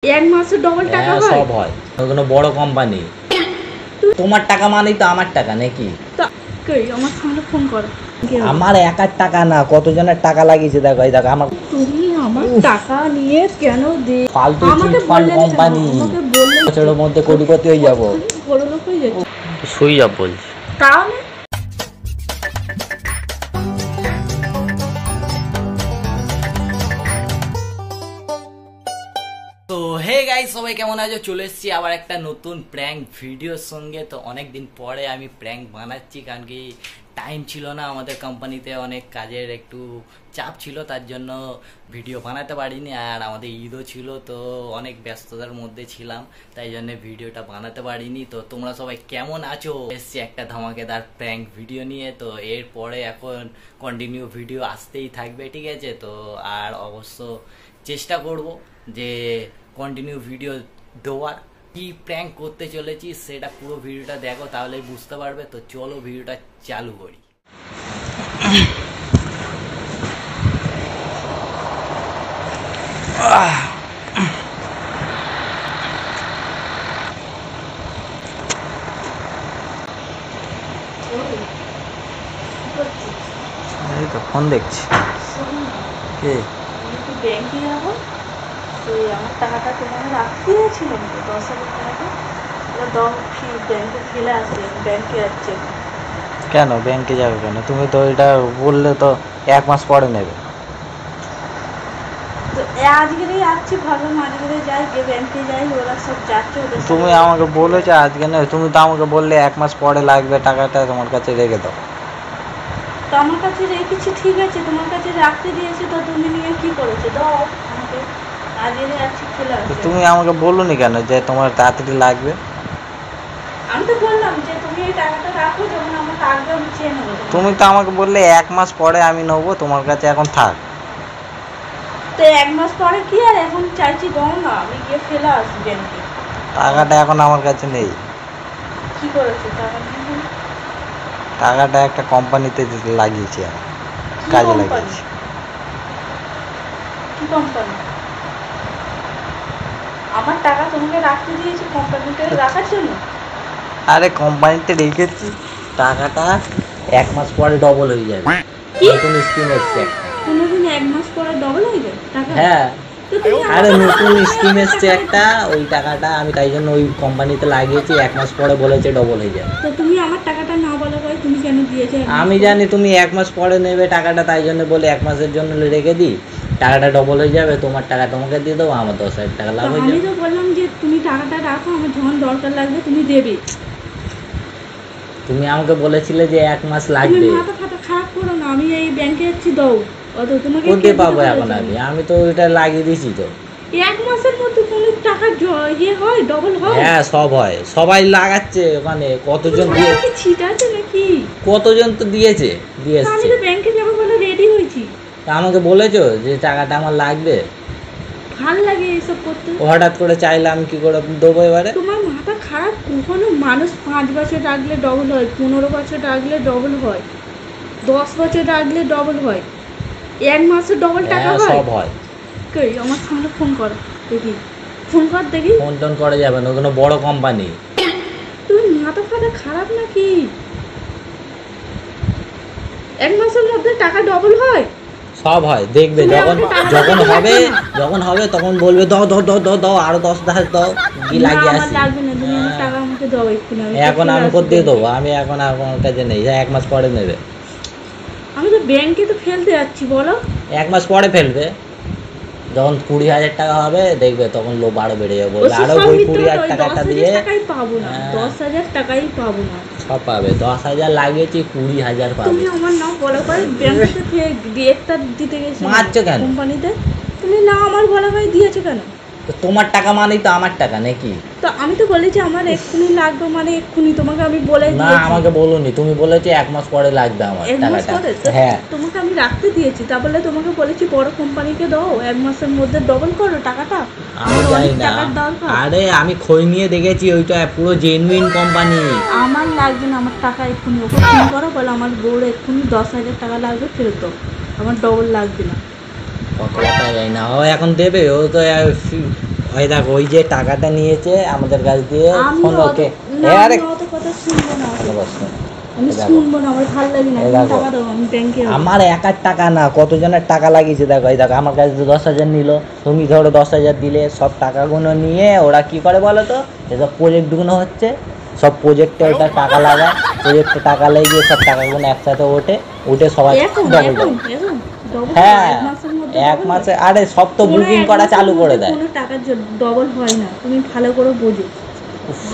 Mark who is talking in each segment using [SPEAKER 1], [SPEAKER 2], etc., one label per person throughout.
[SPEAKER 1] এক মাসে ডবল টাকা হয়?
[SPEAKER 2] সব হয়, কোনো বড় কোম্পানি। তোমার টাকা মানেই তো আমার টাকা নাকি?
[SPEAKER 1] কই আমার সঙ্গে ফোন করো।
[SPEAKER 2] আমার একার টাকা না, কতজনের টাকা লাগিয়েছে দেখো। এই দেখো আমার।
[SPEAKER 1] তুমি আমার টাকা নিয়ে কেন দে?
[SPEAKER 2] ফালতু
[SPEAKER 1] আমাকে
[SPEAKER 2] চিট ফান্ড
[SPEAKER 1] বললে
[SPEAKER 2] কোম্পানি,
[SPEAKER 1] আমাকে বললে
[SPEAKER 2] বছরের মধ্যে কোটিপতি হয়ে যাবো।
[SPEAKER 1] বড় লোক হয়ে যাচ্ছে।
[SPEAKER 2] শুই যাব বলছি।
[SPEAKER 1] তাহলে
[SPEAKER 2] তো হে গাইস, সবাই কেমন আছো? চলে এসেছি আবার একটা নতুন প্র্যাঙ্ক ভিডিওর সঙ্গে। তো অনেকদিন পরে আমি প্র্যাঙ্ক বানাচ্ছি, কারণ কি টাইম ছিল না আমাদের কোম্পানিতে, অনেক কাজের একটু চাপ ছিল, তার জন্য ভিডিও বানাতে পারিনি। আর আমাদের ঈদও ছিল, তো অনেক ব্যস্ততার মধ্যে ছিলাম, তাই জন্য ভিডিওটা বানাতে পারিনি। তো তোমরা সবাই কেমন আছো? এসছি একটা ধামাকেদার প্র্যাঙ্ক ভিডিও নিয়ে। তো এরপরে এখন কন্টিনিউ ভিডিও আসতেই থাকবে, ঠিক আছে? তো আর অবশ্য চেষ্টা করব যে কন্টিনিউ ভিডিও দেওয়ার। কি প্র্যাঙ্ক করতে চলেছি সেটা পুরো ভিডিওটা দেখো, তাহলেই বুঝতে পারবে। তো চলো ভিডিওটা চালু করি। এই তো ফোন দেখছি। কে?
[SPEAKER 1] ব্যাংকে যাবো, আমার টাকাটা তোমাকে রাখতে দিয়েছিলাম তো 10,000 টাকা। ব্যাংকে ফেলে আসবে, ব্যাংকে যাচ্ছে।
[SPEAKER 2] কেন ব্যাংকে যাবে কেন? তুমি তো এটা বললে তো 1 মাস পরে নেবে।
[SPEAKER 1] তো আজকে যাচ্ছি, ভাবলাম আজকে যাই, গিয়ে ব্যাংকে যাই, ওরা সব যাচ্ছে।
[SPEAKER 2] তুমি আমাকে বলেছো আজকে নেবে, তুমি তো আমাকে বললে 1 মাস পরে লাগবে টাকাটা, তোমার কাছে রেখে দাও।
[SPEAKER 1] তো আমার কাছে রেখেছি, ঠিক আছে, তোমার কাছে রাখতে দিয়েছি, তো তুমি নিয়ে কি করেছো? দাও আমাকে, আজকে যাচ্ছি ফেলে আসবে।
[SPEAKER 2] তুমি আমাকে বলনি কেন যে তোমার তাড়াতাড়ি লাগবে?
[SPEAKER 1] আমি তো বললাম যে তুমি এই টাকাটা রাখো, যখন আমার লাগবে আমি চেয়ে নেবো।
[SPEAKER 2] তুমি তো আমাকে বললে 1 মাস পরে আমি নেবো, তোমার কাছে এখন থাক।
[SPEAKER 1] তো 1 মাস পরে কি আর এখন চাইছি? দাও না, আমি গিয়ে ফেলে আসি ব্যাংকে।
[SPEAKER 2] টাকাটা এখন আমার কাছে নেই।
[SPEAKER 1] কি করেছো টাকা নিয়ে?
[SPEAKER 2] টাকাটা একটা কোম্পানিতে লাগিয়েছি, আমি কাজে লাগিয়েছি।
[SPEAKER 1] কি কোম্পানি? আমার টাকা তোমাকে রাখতে দিয়েছি কোম্পানিতে রাখার জন্য।
[SPEAKER 2] আরে কোম্পানিতে রেখেছি, টাকাটা 1 মাস পরে ডবল হয়ে যাবে। নতুন স্কিম এসছে একটা।
[SPEAKER 1] কোনোদিন 1 মাস পরে ডবল হয়ে যায় টাকা?
[SPEAKER 2] হ্যাঁ, আরে নতুন স্কিম এসছে একটা, ওই টাকাটা আমি তাই জন্য ওই কোম্পানিতে লাগিয়েছি। 1 মাস পরে বলেছে ডবল হয়ে যাবে।
[SPEAKER 1] তো তুমি আমার টাকাটা না বলা করে তুমি কেন দিয়েছো?
[SPEAKER 2] আমি জানি তুমি 1 মাস পরে নেবে টাকাটা, তাই জন্য বলে 1 মাসের জন্য রেখে দিই, টাকাটা ডবল হয়ে যাবে। তোমার টাকা তোমাকে দিয়ে দেবো, আমার 10,000 টাকা লাভ হয়ে যাবে।
[SPEAKER 1] আমি তো বললাম যে তুমি টাকাটা রাখো, আমার যখন দরকার লাগবে তুমি দেবে।
[SPEAKER 2] তুমি আমাকে বলেছিলে যে 1 মাস লাগবে।
[SPEAKER 1] তুমি মাথা ফাটা খারাপ করো না, আমি এই ব্যাংকে যাচ্ছি, দাও। অত তোমাকে
[SPEAKER 2] কোথায় পাবো এখন? আমি তো ওইটা লাগিয়ে দিয়েছি। তো
[SPEAKER 1] 1 মাসের মধ্যে কোনো টাকা ইয়ে হয়, ডবল হয়?
[SPEAKER 2] হ্যাঁ, সব হয়, সবাই লাগাচ্ছে ওখানে। কতজন দিয়েছে?
[SPEAKER 1] ছিট আছে নাকি?
[SPEAKER 2] কতজন তো দিয়েছে।
[SPEAKER 1] আমি তো ব্যাংকে যাবো বলে রেডি হয়েছি।
[SPEAKER 2] তা আমাকে বলেছো যে টাকাটা আমার লাগবে?
[SPEAKER 1] ভাল লাগে এইসব করতে।
[SPEAKER 2] হঠাৎ করে চাইলে আমি কি করে দেবো এবারে?
[SPEAKER 1] তোমার মাথা খারাপ? কখনো মানুষ 5 বছর রাখলে ডবল হয়, 15 বছর রাখলে ডবল হয়, 10 বছর রাখলে ডবল হয়, 1 মাসে ডবল টাকা হয়?
[SPEAKER 2] সব হয়।
[SPEAKER 1] কই আমার সঙ্গে ফোন করো দেখি, ফোন কর দেখি।
[SPEAKER 2] ফোন টোন করা যাবে না, কোনো বড় কোম্পানি।
[SPEAKER 1] তুমি মাথা ফাটা খারাপ নাকি? 1 মাসের মধ্যে টাকা ডবল হয়?
[SPEAKER 2] সব হয়, দেখবে। যখন হবে তখন বলবে দাও দাও দাও দাও দাও, আরো 10,000 দাও, কি লাগিয়ে আসি।
[SPEAKER 1] লাগবে না, তুমি আমার টাকা আমাকে দাও এক্ষুনি।
[SPEAKER 2] এখন আমি কোথায় দেবো? আমি এখন আমার কাছে নেই, 1 মাস পরে নেবে।
[SPEAKER 1] আমি তো ব্যাংকে তো ফেলতে যাচ্ছি, বলো।
[SPEAKER 2] 1 মাস পরে ফেলবে, যখন 20,000 টাকা হবে দেখবে, তখন লোভ আরো বেড়ে যাবে। আরো ওই 20,000 টাকাটা দিয়ে
[SPEAKER 1] 10,000 পাবো না, 10,000 টাকাই পাবো না।
[SPEAKER 2] সব পাবে। 10,000 লাগিয়েছি, 20,000 পাবে।
[SPEAKER 1] তুমি আমার নাম বলা করে ব্যাংকে একটা দিতে গেছো
[SPEAKER 2] মারছো কেন
[SPEAKER 1] কোম্পানিতে? তুমি না আমার বলা করে দিয়েছো কেন?
[SPEAKER 2] তোমার টাকা মানেই তো আমার টাকা নাকি?
[SPEAKER 1] তো আমি তো বলেছি আমার এক্ষুনি লাগবে, মানে এক্ষুনি তোমাকে আমি বলে
[SPEAKER 2] না, আমাকে বলোনি, তুমি বলেছো 1 মাস পরে লাগবে আমার টাকাটা। হ্যাঁ,
[SPEAKER 1] তোমাকে আমি রাখতে দিয়েছি, তা বলে তোমাকে বলেছি বড় কোম্পানিকে দাও, 1 মাসের মধ্যে ডবল করো টাকাটা।
[SPEAKER 2] আমি জানি না। আরে আমি খোঁজ নিয়ে দেখেছি, ওইটা পুরো জেনুইন কোম্পানি।
[SPEAKER 1] আমার লাগবে না, আমার টাকা এক্ষুনি ওকে ফোন করো, বলো আমার বউর এক্ষুনি 10,000 টাকা লাগবে, ফেরত দাও, আমার ডবল লাগবে না।
[SPEAKER 2] কত টাকা যায় না, ও এখন দেবে। ও তো
[SPEAKER 3] ওই দেখো ওই যে টাকাটা নিয়েছে আমাদের কাছ দিয়ে
[SPEAKER 1] আমি
[SPEAKER 3] ফোন ওকে আরে
[SPEAKER 1] অত কথা শুনবো না,
[SPEAKER 3] বস না।
[SPEAKER 1] আমি শুনবো না, আমার ভালো লাগে না।
[SPEAKER 3] এই
[SPEAKER 1] তুমি
[SPEAKER 3] দেখো।
[SPEAKER 1] টাকা দাও, আমি ব্যাংকে
[SPEAKER 3] আমার একার টাকা না, কতজনের টাকা লাগিয়েছে দেখো। এই দেখো আমার কাছে 10,000 নিল, তুমি ধরো 10,000 দিলে, সব টাকাগুলো নিয়ে ওরা কি করে বলো তো, এসব প্রজেক্টগুলো হচ্ছে, সব প্রজেক্টে ওটা টাকা লাগায়, প্রজেক্টে টাকা লাগিয়ে সব টাকাগুলো একসাথে উঠে সবাই ডবল
[SPEAKER 1] ডবল
[SPEAKER 3] হ্যাঁ
[SPEAKER 1] এক মাসের মধ্যে
[SPEAKER 3] এক মাসে। আরে সব তো বুকিং করা চালু করে দেয়।
[SPEAKER 1] কোনো টাকার ডবল হয় না, তুমি ভালো করে বোঝো,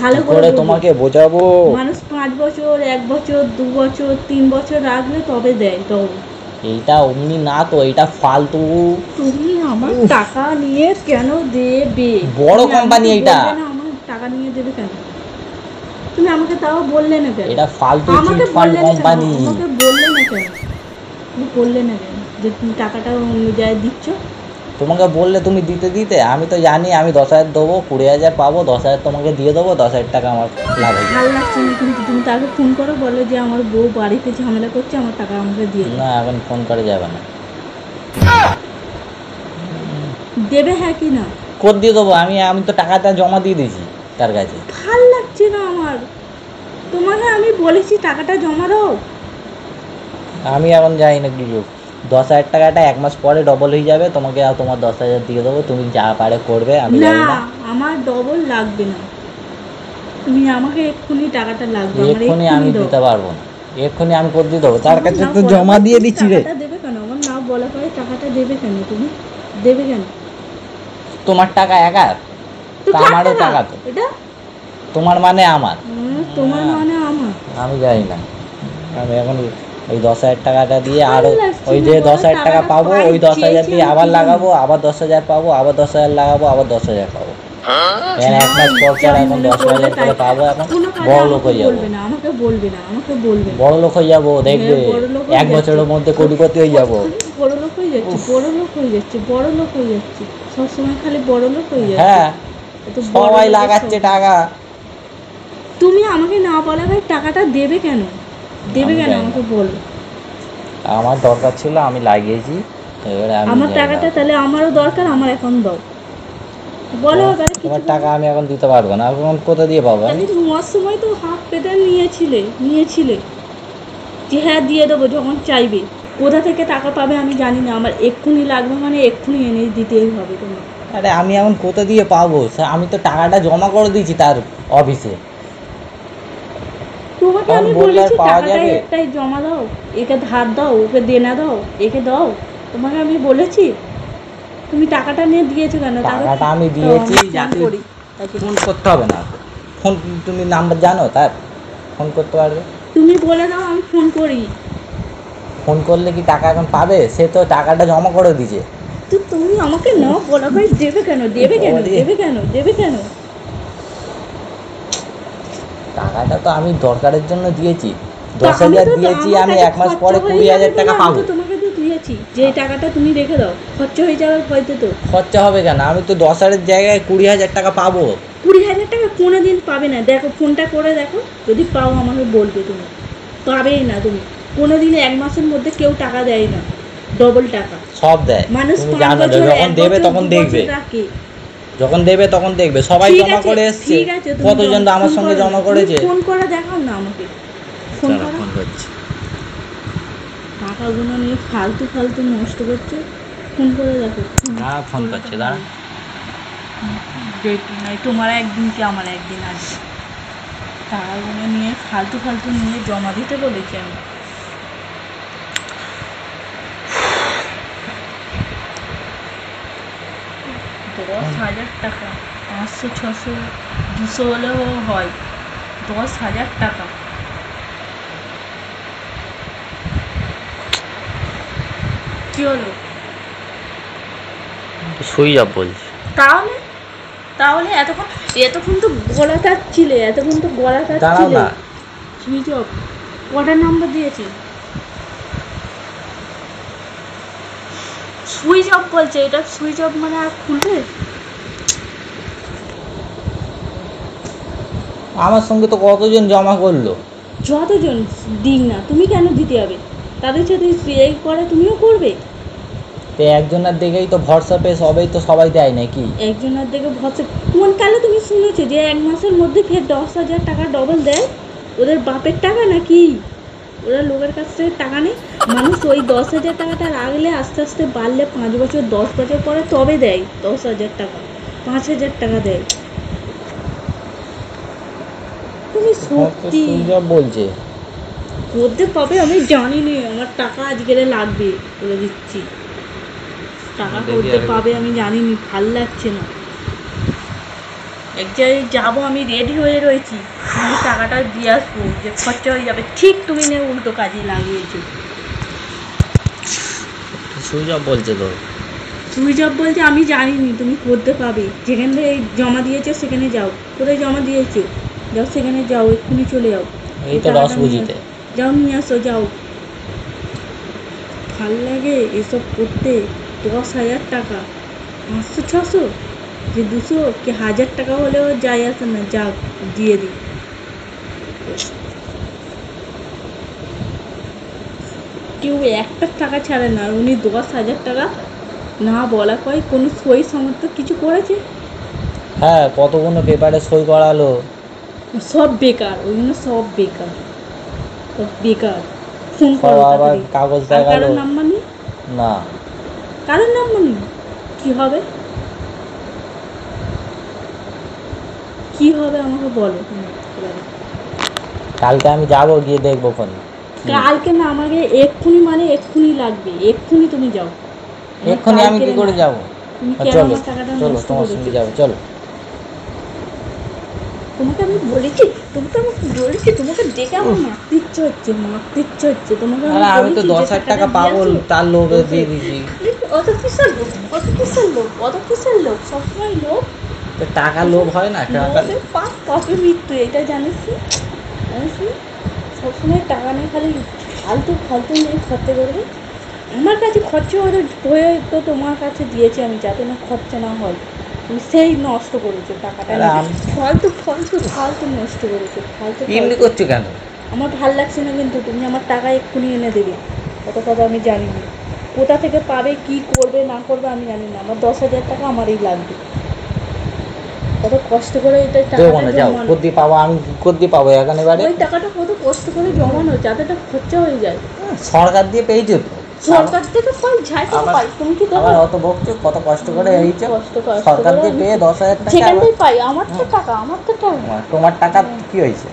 [SPEAKER 1] ভালো
[SPEAKER 3] কি
[SPEAKER 1] করে
[SPEAKER 3] করে
[SPEAKER 1] বোঝো।
[SPEAKER 3] তোমাকে বোঝাবো?
[SPEAKER 1] মানুষ 5 বছর 1 বছর 2 বছর 3 বছর রাখলে তবে দেয় ডবল।
[SPEAKER 3] এইটা অমনি না তো, এইটা ফালতু।
[SPEAKER 1] তুমি আমার টাকা নিয়ে কেন দেবে?
[SPEAKER 3] বড়
[SPEAKER 1] তুমি
[SPEAKER 3] কোম্পানি
[SPEAKER 1] আমাকে
[SPEAKER 3] এইটা।
[SPEAKER 1] বলবে না আমার টাকা নিয়ে দেবে কেন? তুমি আমাকে তাও বললে না কেন?
[SPEAKER 3] এটা ফালতু
[SPEAKER 1] আমাকে
[SPEAKER 3] চিট ফান্ড
[SPEAKER 1] বললে না কেন?
[SPEAKER 3] কোম্পানি।
[SPEAKER 1] আমাকে বললে না কেন? তুমি বললে না কেন যে তুমি টাকাটা যায় দিচ্ছ?
[SPEAKER 3] তোমাকে বললে তুমি দিতে আমি তো জানি আমি 10,000 দেবো, 20,000 পাবো, 10,000 তোমাকে দিয়ে দেবো, 10,000 টাকা আমার লাভ হবে।
[SPEAKER 1] ভালো লাগছে না, কিন্তু তুমি তাকে ফোন করো, বলো যে আমার বউ বাড়িতে ঝামেলা করছে, আমার টাকা আমাকে দিয়ে দাও।
[SPEAKER 3] না এখন ফোন করে যাবে না।
[SPEAKER 1] দেবে হ্যাঁ কি না?
[SPEAKER 3] করে দিয়ে দেবো আমি তো টাকাটা জমা দিয়ে দিয়েছি তার কাছে।
[SPEAKER 1] ভাল লাগছে না আমার। তোমাকে আমি বলেছি টাকাটা জমা দাও।
[SPEAKER 3] আমি এখন যাই না কিছু। 10,000 টাকাটা 1 মাস পরে ডবল হয়ে যাবে, তোমাকে আর তোমার 10,000 দিয়ে দেবো, তুমি যা পারে করবে, আমি
[SPEAKER 1] না,
[SPEAKER 3] জানি না।
[SPEAKER 1] আমার ডবল লাগবে না, তুমি আমাকে এক্ষুনি টাকাটা লাগবে, আমার
[SPEAKER 3] এক্ষুনি আমি
[SPEAKER 1] দাও।
[SPEAKER 3] দিতে পারবো না, এক্ষুনি আমি করে দিয়ে দেবো, তার কাছে
[SPEAKER 1] আমার
[SPEAKER 3] তো
[SPEAKER 1] না
[SPEAKER 3] জমা
[SPEAKER 1] বলা
[SPEAKER 3] দিয়ে
[SPEAKER 1] পরে
[SPEAKER 3] দিচ্ছি রে।
[SPEAKER 1] টাকাটা দেবে কেন? আমার না বলা পরে টাকাটা দেবে কেন? তুমি দেবে কেন?
[SPEAKER 3] তোমার টাকা একার,
[SPEAKER 1] তো
[SPEAKER 3] তা
[SPEAKER 1] কার
[SPEAKER 3] আমারও টাকা তো।
[SPEAKER 1] এটা
[SPEAKER 3] তোমার মানে আমার,
[SPEAKER 1] তোমার মানে আমার।
[SPEAKER 3] আমি জানি না। আমি এখন ওই 10,000 টাকাটা দিয়ে আরো
[SPEAKER 1] ভালো লাগছে
[SPEAKER 3] ওই
[SPEAKER 1] না,
[SPEAKER 3] যে
[SPEAKER 1] বলো
[SPEAKER 3] 10,000 টাকা
[SPEAKER 1] টাকাটা
[SPEAKER 3] পাবো, ওই
[SPEAKER 1] পাই,
[SPEAKER 3] 10,000
[SPEAKER 1] চেয়েছি
[SPEAKER 3] দিয়ে
[SPEAKER 1] আমি
[SPEAKER 3] আবার
[SPEAKER 1] কি
[SPEAKER 3] লাগাবো, আবার 10,000 পাবো, আবার 10,000 লাগাবো, আবার 10,000 পাবো। এক মাস পর পর এখন 10,000 করে পাবো, এখন
[SPEAKER 1] কোনো কাজে
[SPEAKER 3] বড় লোক
[SPEAKER 1] আমাকে
[SPEAKER 3] হয়ে যাবো।
[SPEAKER 1] বলবে না, আমাকে বলবে না, আমাকে বলবে না।
[SPEAKER 3] বড় লোক হয়ে যাবো দেখবে,
[SPEAKER 1] হ্যাঁ, বড় লোক হয়ে
[SPEAKER 3] 1 বছরের
[SPEAKER 1] যাচ্ছি।
[SPEAKER 3] মধ্যে কোটিপতি হয়ে যাবো।
[SPEAKER 1] বড় লোক হয়ে যাচ্ছে, বড় লোক হয়ে যাচ্ছে, বড় লোক হয়ে যাচ্ছে, সবসময় খালি বড় লোক হয়ে যাচ্ছে।
[SPEAKER 3] হ্যাঁ
[SPEAKER 1] এত বড়
[SPEAKER 3] সবাই
[SPEAKER 1] লোকের
[SPEAKER 3] লাগাচ্ছে
[SPEAKER 1] সব-
[SPEAKER 3] টাকা।
[SPEAKER 1] তুমি আমাকে না বলা ভাই টাকাটা দেবে কেন? দেবে
[SPEAKER 3] আমি
[SPEAKER 1] কেন
[SPEAKER 3] জানি না।
[SPEAKER 1] আমাকে বলো।
[SPEAKER 3] আমার দরকার ছিল, আমি লাগিয়েছি, এবারে আমি
[SPEAKER 1] আমার
[SPEAKER 3] জানি
[SPEAKER 1] টাকাটা
[SPEAKER 3] না।
[SPEAKER 1] তাহলে আমারও দরকার, আমার এখন দাও। বলো এবারে কিছু
[SPEAKER 3] তোমার টাকা আমি এখন দিতে পারবো না, এখন কোথা দিয়ে পাবো আমি?
[SPEAKER 1] তাহলে নেওয়ার সময় তো হাত পেতে নিয়েছিলে যে হ্যাঁ দিয়ে দেবো যখন চাইবে। কোথা থেকে টাকা পাবে আমি জানি না, আমার এক্ষুনি লাগবে মানে এক্ষুনি এনে দিতেই হবে তোমার।
[SPEAKER 3] আরে আমি এখন কোথা দিয়ে পাবো? আমি তো টাকাটা জমা করে দিয়েছি তার অফিসে।
[SPEAKER 1] তোমাকে
[SPEAKER 3] এখন
[SPEAKER 1] আমি
[SPEAKER 3] বললে আর
[SPEAKER 1] বলেছি
[SPEAKER 3] পাওয়া
[SPEAKER 1] টাকাটা
[SPEAKER 3] যাবে?
[SPEAKER 1] একটাই জমা দাও, একে ধার দাও, ওকে দেনা দাও, একে দাও। তোমাকে আমি বলেছি, তুমি টাকাটা নিয়ে দিয়েছো কেন?
[SPEAKER 3] টাকাটা আমি দিয়েছি যাতে
[SPEAKER 1] করি
[SPEAKER 3] ফোন করতে হবে না। ফোন তুমি নাম্বার জানো তার? ফোন করতে পারবে।
[SPEAKER 1] তুমি বলে দাও আমি ফোন করি।
[SPEAKER 3] ফোন করলে কি টাকা এখন পাবে? সে তো টাকাটা জমা করে দিয়েছে।
[SPEAKER 1] তো তুমি আমাকে না বলা ভাই দেবে কেন? দেবে কেন?
[SPEAKER 3] টাকাটা তো আমি দরকারের জন্য দিয়েছি,
[SPEAKER 1] তো
[SPEAKER 3] 10,000
[SPEAKER 1] তো
[SPEAKER 3] দিয়েছি,
[SPEAKER 1] আমার
[SPEAKER 3] আমি
[SPEAKER 1] কাছে
[SPEAKER 3] 1 মাস
[SPEAKER 1] খরচা
[SPEAKER 3] পরে
[SPEAKER 1] হয়ে
[SPEAKER 3] 20,000
[SPEAKER 1] যাবে
[SPEAKER 3] টাকা
[SPEAKER 1] বলে আমি
[SPEAKER 3] পাবো।
[SPEAKER 1] তো তোমাকে তো দিয়েছি যে এই টাকাটা তুমি রেখে দাও, খরচা হয়ে যাবে হয়তো। তো
[SPEAKER 3] খরচা হবে কেন? আমি তো 10,000 জায়গায় 20,000 টাকা পাবো।
[SPEAKER 1] 20,000 টাকা কোনো দিন পাবে না। দেখো ফোনটা করে দেখো, যদি পাও আমাকে বলবে। তুমি পাবেই না, তুমি কোনো দিন 1 মাসের মধ্যে কেউ টাকা দেয় না ডবল টাকা।
[SPEAKER 3] সব দেয়,
[SPEAKER 1] মানুষ
[SPEAKER 3] তুমি
[SPEAKER 1] 5
[SPEAKER 3] জানো না,
[SPEAKER 1] বছর
[SPEAKER 3] যখন
[SPEAKER 1] 1
[SPEAKER 3] দেবে
[SPEAKER 1] বছর
[SPEAKER 3] তখন
[SPEAKER 1] 2
[SPEAKER 3] দেখবে,
[SPEAKER 1] বছর রাখে।
[SPEAKER 3] যখন দেবে তখন দেখবে। সবাই
[SPEAKER 1] ঠিক
[SPEAKER 3] জমা
[SPEAKER 1] আছে,
[SPEAKER 3] করে এসছে,
[SPEAKER 1] ঠিক আছে, তুমি
[SPEAKER 3] কতজন তো আমার
[SPEAKER 1] ফোন
[SPEAKER 3] সঙ্গে
[SPEAKER 1] করো
[SPEAKER 3] জমা
[SPEAKER 1] না,
[SPEAKER 3] করেছে।
[SPEAKER 1] তুমি ফোন করে দেখাও না আমাকে, ফোন
[SPEAKER 3] দাঁড়া,
[SPEAKER 1] করো।
[SPEAKER 3] ফোন করছি।
[SPEAKER 1] টাকাগুলো নিয়ে ফালতু নষ্ট করছে, ফোন করে দেখো।
[SPEAKER 3] দাঁড়া, ফোন করছে, দাঁড়া।
[SPEAKER 1] নয় তোমার একদিন কি আমার একদিন আসবে। টাকাগুলো নিয়ে ফালতু নিয়ে জমা দিতে বলেছি আমি। 10,000 টাকা, 500 600 200 হলেও হয়। 10,000 টাকা কি হলো?
[SPEAKER 3] সুইচ অফ বলছি।
[SPEAKER 1] তাহলে এতক্ষণ তো গলা কাটছিলে,
[SPEAKER 3] দাঁড়াও না।
[SPEAKER 1] Switch off. কটার নাম্বার দিয়েছি? সুইচ অফ বলছে, এটা সুইচ অফ মানে আর খুলবে?
[SPEAKER 3] আমার সঙ্গে তো কতজন জমা করলো।
[SPEAKER 1] যতজন দিক না, তুমি কেন দিতে হবে? তাদের সাথে এই করে তুমিও করবে।
[SPEAKER 3] তো একজনের দেখেই তো ভরসা পেয়ে সবাই তো সবাই দেয় নাকি?
[SPEAKER 1] একজনের দিকে ভরসা কোন কালে তুমি শুনেছো যে 1 মাসের মধ্যে ফের 10,000 টাকা ডবল দেয়? ওদের বাপের টাকা নাকি? ওরা লোকের কাছ থেকে টাকা নেই। মানুষ ওই 10,000 টাকাটা রাখলে আস্তে আস্তে বাড়লে 5 বছর 10 বছর পরে তবে দেয় 10,000 টাকা, 5,000 টাকা দেয়। তুমি সত্যি
[SPEAKER 3] সুজা বলছে
[SPEAKER 1] করতে পাবে আমি জানি নি, আমার টাকা আজকের লাগবে বলে দিচ্ছি। টাকা করতে পাবে আমি জানি নি, ভাল লাগছে না। এক জায়গায় যাবো, আমি রেডি হয়ে রয়েছি, আমি টাকাটা দিয়ে আসবো, যে খরচা হয়ে যাবে। ঠিক তুমি নে উল্টো কাজে লাগিয়েছো।
[SPEAKER 3] সুজা বলছে তো।
[SPEAKER 1] তুমি জব বলছে আমি জানিনি, তুমি করতে পাবে। যেখান থেকে জমা দিয়েছো সেখানে যাও। কোথায় জমা দিয়েছো? যাও সেখানে যাও, এক্ষুনি চলে যাও।
[SPEAKER 3] এই তো রসবুঝিতে।
[SPEAKER 1] যাও নিয়ে আসো, যাও। ভাল লাগে এসব করতে। 10,000 টাকা, 500 600 যে 200 কি 1000 টাকা হলেও যায় আসে না, যাও দিয়ে দিই। কেউ একটা টাকা ছাড়ে না, আর উনি 10,000 টাকা না বলা কয় কোনো সই সমর্থ কিছু করেছে?
[SPEAKER 3] হ্যাঁ, কতগুলো পেপারে সই করালো।
[SPEAKER 1] সব বেকার, ওই জন্য সব বেকার, সব বেকার। ফোন
[SPEAKER 3] সব
[SPEAKER 1] করো
[SPEAKER 3] আবার
[SPEAKER 1] তাড়াতাড়ি।
[SPEAKER 3] কাগজ
[SPEAKER 1] আর
[SPEAKER 3] দেখালো।
[SPEAKER 1] কারোর নাম্বার নেই?
[SPEAKER 3] না,
[SPEAKER 1] কারোর নাম্বার নেই? কি হবে? কি হবে আমাকে বলো।
[SPEAKER 3] কালকে আমি যাবো, গিয়ে দেখবো ফোন।
[SPEAKER 1] কালকে না, আমাকে এক্ষুনি, মানে এক্ষুনি লাগবে, এক্ষুনি তুমি যাও।
[SPEAKER 3] এক্ষুনি আমি কি করে যাবো?
[SPEAKER 1] তুমি কেন
[SPEAKER 3] চলো
[SPEAKER 1] আমার টাকাটা
[SPEAKER 3] চলো,
[SPEAKER 1] নষ্ট
[SPEAKER 3] তোমার
[SPEAKER 1] করেছো?
[SPEAKER 3] সঙ্গে যাবো, চলো।
[SPEAKER 1] তোমাকে আমি বলেছি, তোমাকে দেখে আমার মারতে ইচ্ছে হচ্ছে, তোমাকে
[SPEAKER 3] আমি তো
[SPEAKER 1] বলেছি যে
[SPEAKER 3] 10,000 টাকা
[SPEAKER 1] টাকাটা
[SPEAKER 3] পাবো,
[SPEAKER 1] দিয়ে আসো।
[SPEAKER 3] তার লোভে দিয়ে দিয়েছি।
[SPEAKER 1] অত কিসের লোক, সবসময় লোক।
[SPEAKER 3] তো টাকা লোভ হয় না? টাকা
[SPEAKER 1] লোভে পাপ, পাপে মৃত্যু, এটা জানিস না? সবসময় টাকা নিয়ে খালি ফালতু নিয়ে খরচা করবে। আমার কাছে খরচা হয়ে তো তোমার কাছে দিয়েছি আমি, যাতে না খরচা না হয়। তুমি সেই নষ্ট করেছো টাকাটা, ফালতু নষ্ট করেছো,
[SPEAKER 3] এমনি করছো কেন?
[SPEAKER 1] আমার ভাল লাগছে না, কিন্তু তুমি আমার টাকা এক্ষুনি এনে দেবে। কত কথা আমি জানি না, কোথা থেকে পাবে, কি করবে না করবে আমি জানি না। আমার 10,000 টাকা আমারই লাগবে। কত কষ্ট করে এটা
[SPEAKER 3] দেবো না,
[SPEAKER 1] টাকাটা
[SPEAKER 3] যাও।
[SPEAKER 1] জমানো,
[SPEAKER 3] কোথায় পাবো আমি? কোথায় পাবো এখন এবারে?
[SPEAKER 1] ওই টাকাটা কত কষ্ট করে জমানো, যাতে এটা খরচা হয়ে যায়।
[SPEAKER 3] সরকার দিয়ে পেয়েছো তো।
[SPEAKER 1] সরকার থেকে পাই, যাই থেকে পাই, তুমি কি দেবো?
[SPEAKER 3] আবার অত বকছো, কত কষ্ট করে হয়েছে।
[SPEAKER 1] কষ্ট
[SPEAKER 3] সরকার
[SPEAKER 1] করে
[SPEAKER 3] দিয়ে পেয়ে 10,000 টাকা
[SPEAKER 1] সেখানটাই পাই। আমার তো টাকা, আমার তো টাকা।
[SPEAKER 3] তোমার টাকা কি হয়েছে?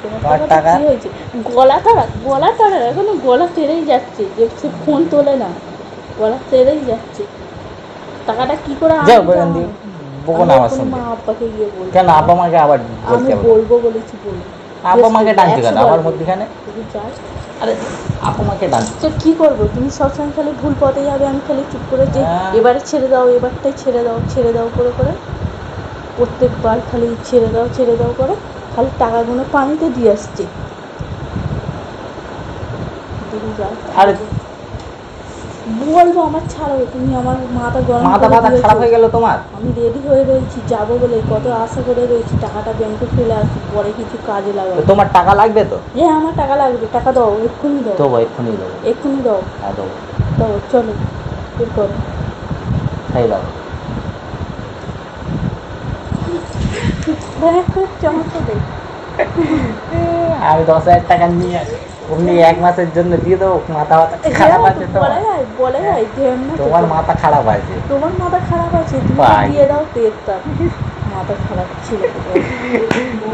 [SPEAKER 1] তোমার টাকা কি হয়েছে? গলা তাড়া এখনো গলা তেড়েই যাচ্ছে, যে সে ফোন তোলে না, গলা তেড়েই যাচ্ছে। টাকাটা কি করে
[SPEAKER 3] যাও
[SPEAKER 1] আনবো?
[SPEAKER 3] বেগান দিয়ে বকো না আমার সঙ্গে।
[SPEAKER 1] মা আব্বাকে গিয়ে বলবো।
[SPEAKER 3] কেন আব্বা মাকে আবার
[SPEAKER 1] আমি
[SPEAKER 3] বলতে হবে?
[SPEAKER 1] বলবো বলেছি, বলবো।
[SPEAKER 3] আব্বা মাকে টানছো কেন
[SPEAKER 1] 100
[SPEAKER 3] আমার
[SPEAKER 1] বার
[SPEAKER 3] মধ্যখানে?
[SPEAKER 1] যদি যাস,
[SPEAKER 3] আরে আব্বা মাকে টানছো।
[SPEAKER 1] তো কি করবো? তুমি সবসময় খালি ভুল পথে যাবে, আমি খালি চুপ করে যে
[SPEAKER 3] হ্যাঁ।
[SPEAKER 1] এবারে ছেড়ে দাও, এবারটাই ছেড়ে দাও করে করে প্রত্যেকবার খালি ছেড়ে দাও করে খালি টাকাগুলো পানিতে দিয়ে আসছে।
[SPEAKER 3] আরে
[SPEAKER 1] বলবো আমার ছাড়ো, তুমি আমার মাথা গরম
[SPEAKER 3] মাথা
[SPEAKER 1] করে দিয়েছো।
[SPEAKER 3] খারাপ হয়ে গেল তোমার?
[SPEAKER 1] আমি রেডি হয়ে রয়েছি, যাবো বলে কত আশা করে রয়েছি, টাকাটা ব্যাংকে ফেলে আসি, পরে কিছু কাজে
[SPEAKER 3] তো
[SPEAKER 1] লাগাবো।
[SPEAKER 3] তোমার টাকা লাগবে তো?
[SPEAKER 1] হ্যাঁ, আমার টাকা লাগবে, টাকা দাও, এক্ষুনি দাও,
[SPEAKER 3] দেবো, এক্ষুনি দেবো।
[SPEAKER 1] এক্ষুনি দাও,
[SPEAKER 3] হ্যাঁ দেবো।
[SPEAKER 1] দাও, চলো বের করো।
[SPEAKER 3] তাই দাও।
[SPEAKER 1] চমৎকার দেখ।
[SPEAKER 3] আমি 10,000 টাকা নিয়ে অমনি 1 মাসের জন্য দিয়ে দেবো। মাথা খারাপ আছে তোমার?
[SPEAKER 1] বলে যায়
[SPEAKER 3] তোমার মাথা খারাপ আছে।
[SPEAKER 1] তোমার মাথা খারাপ আছে, তুমি
[SPEAKER 3] ভাই।
[SPEAKER 1] দিয়ে দাও তেলটা। মাথা খারাপ ছিল।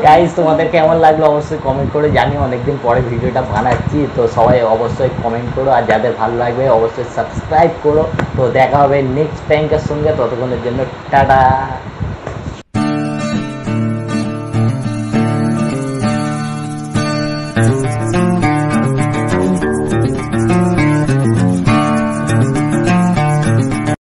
[SPEAKER 3] গাইস, তোমাদের কেমন লাগলো অবশ্যই কমেন্ট করে জানিও। অনেকদিন পরে ভিডিওটা বানাচ্ছি, তো সবাই অবশ্যই কমেন্ট করো, আর যাদের ভালো লাগবে অবশ্যই সাবস্ক্রাইব করো। তো দেখা হবে নেক্সট প্র্যাঙ্কের সঙ্গে, ততক্ষণের জন্য টাটা।